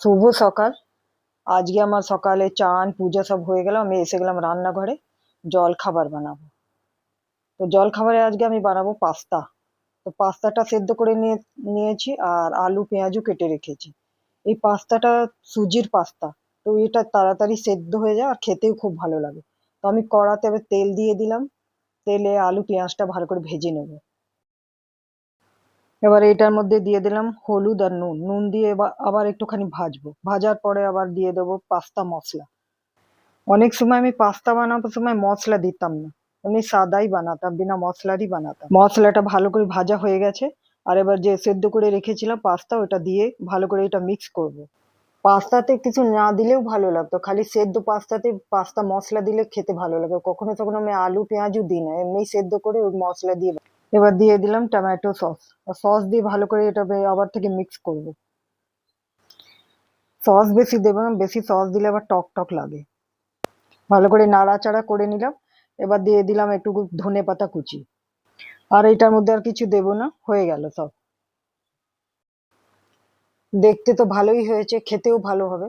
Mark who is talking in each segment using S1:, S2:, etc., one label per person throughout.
S1: শুভ সকাল। আজকে আমার সকালে চান পূজা সব হয়ে গেল, আমি এসে গেলাম রান্নাঘরে। জল খাবার বানাবো। তো জল খাবারে আজকে আমি বানাবো পাস্তা। তো পাস্তাটা সেদ্ধ করে নিয়েছি, আর আলু পেঁয়াজও কেটে রেখেছি। এই পাস্তাটা সুজির পাস্তা। তো এটা তাড়াতাড়ি সেদ্ধ হয়ে যায় আর খেতেও খুব ভালো লাগে। তো আমি কড়াতে এবার তেল দিয়ে দিলাম। তেলে আলু পেঁয়াজটা ভালো করে ভেজে নেব। এবার এটার মধ্যে দিয়ে দিলাম হলুদ আর নুন। নুন দিয়ে এবার আবার একটুখানি ভাজবো। ভাজার পরে আবার দিয়ে দেবো পাস্তা মশলা। অনেক সময় আমি পাস্তা বানাবার সময় মশলা দিতাম না, এমনি সাদাই বানাতাম, বিনা মশলারই বানাতাম। মশলাটা ভালো করে ভাজা হয়ে গেছে। আর এবার যে সেদ্ধ করে রেখেছিলাম পাস্তা, ওটা দিয়ে ভালো করে এটা মিক্স করব। পাস্তাতে কিছু না দিলেও ভালো লাগতো, খালি সেদ্ধ পাস্তাতে পাস্তা মশলা দিলে খেতে ভালো লাগে। কখনো কখনো আমি আলু পেঁয়াজও দিই না, এমনি সেদ্ধ করে ওই মশলা দিয়ে। এবার দিয়ে দিলাম টমেটো সস। সস দিয়ে ভালো করে এটা আবার থেকে মিক্স করব। সস বেশি দেবো না, বেশি সস দিলে আবার টক টক লাগে। ভালো করে নাড়াচাড়া করে নিলাম। এবার দিয়ে দিলাম একটু ধনে পাতা কুচি। আর এটার মধ্যে আর কিছু দেবো না, হয়ে গেল সব। দেখতে তো ভালোই হয়েছে, খেতেও ভালো হবে।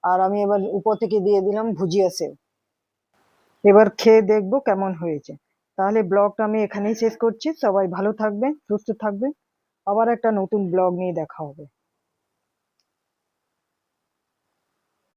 S1: আর আমি এবার উপর থেকে দিয়ে দিলাম ভুজিয়া সেও। এবার খেয়ে দেখবো কেমন হয়েছে। তাহলে ব্লগটা আমি এখানেই শেষ করছি। সবাই ভালো থাকবেন, সুস্থ থাকবেন। আবার একটা নতুন ব্লগ নিয়ে দেখা হবে।